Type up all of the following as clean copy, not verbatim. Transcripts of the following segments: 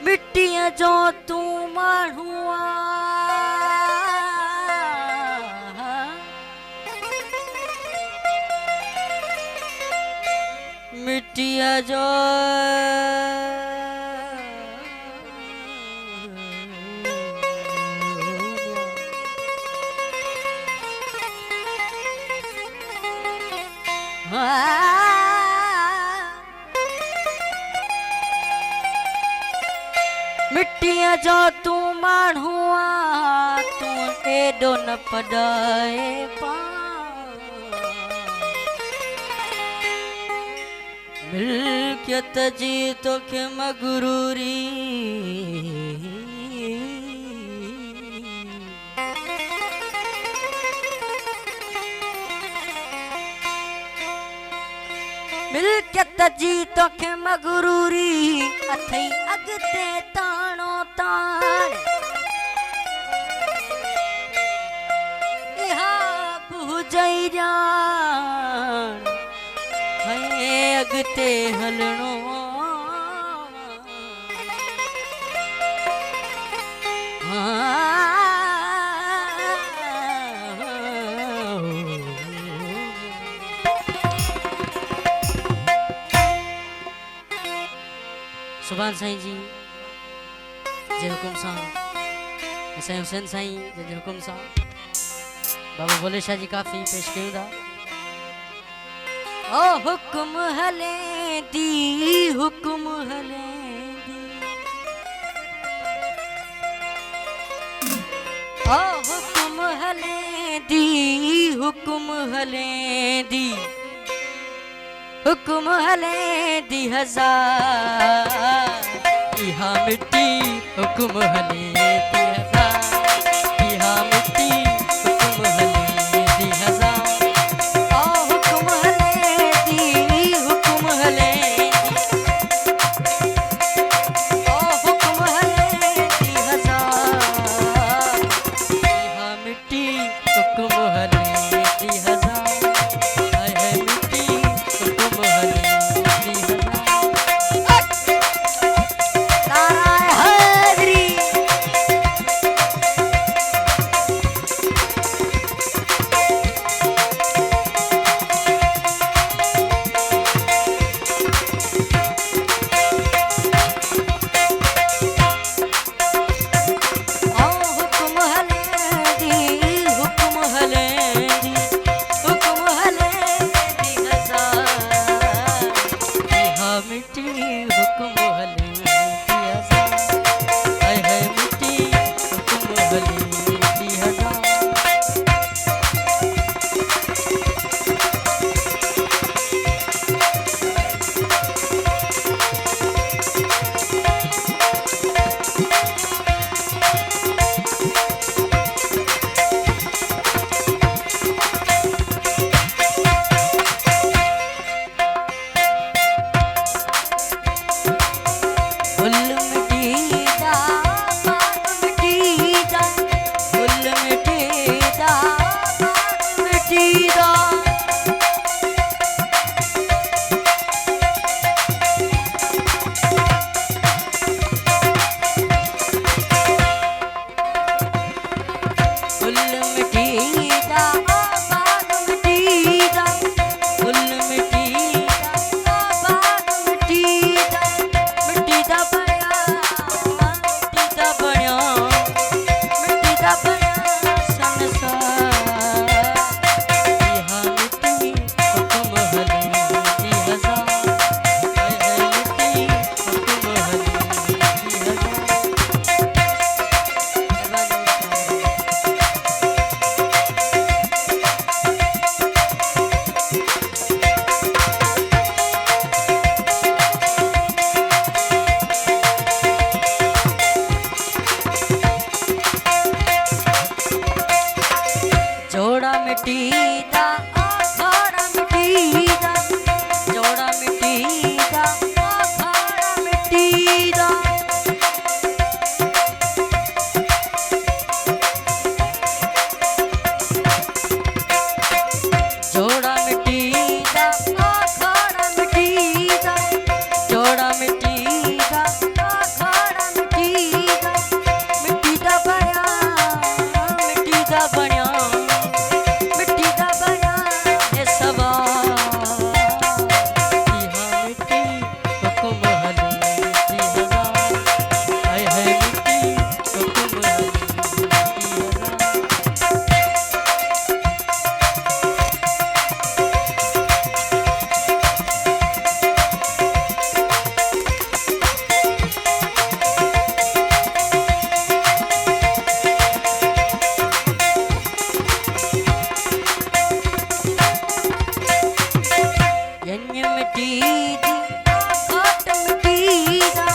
मिट्टियां जो तू माढ़ुआ मिट्टियां जो मिट्टियां जो तू माढ़ुआ तू एडो न पड़ाए पा मिल्कियत जी तोखे मगरूरी मिल्कियत जी तोखे मगरूरी अथई अगते ताणो ताण इहा बुझई जान है अगते हलणो सुभान साईं जी जे हुकुम सां साईं हुसैन साईं जे हुकुम सां बाबा भोले शाह जी काफ़ी पेश कयूं था। ओ हुकुम हले दी हुकुम हले दी ओ हुकुम हले दी हुकुम हले दी हुकुम हले दी हजार इहा मिट्टी हुकुम हले दी हजार इहा मिट्टी हुकुम हले दी हजार ओ हुकुम हले दी हुकुम हले ओ हुकुम हले दी हजार इहा मिट्टी हुकुम हले दी हजार जन्य मिट्टी दी घाट मिट्टी दा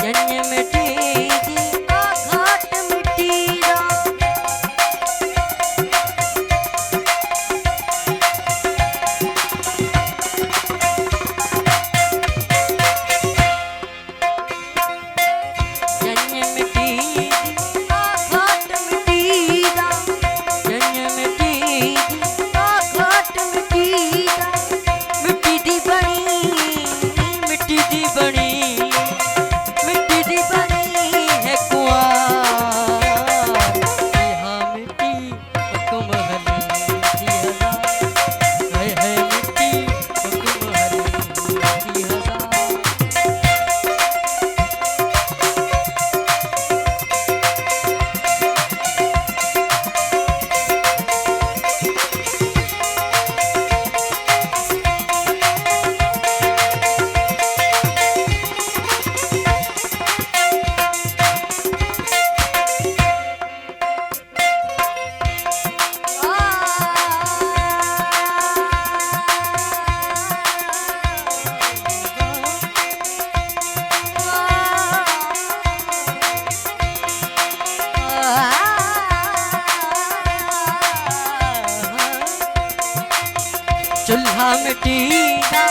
जन्य मिट्टी दी घाट मिट्टी दा जन्य मिट्टी दी घाट मिट्टी दा जन्य मिट्टी दी घाट मिट्टी दा मिट्टी दी बनी मिट्टी दी बनी मिट्टी दी बनी है कुआं यहाँ मिट्टी हुकुम हली दी हजार है मिट्टी हुकुम हली दी हजार चूल्हा मिट्टी दा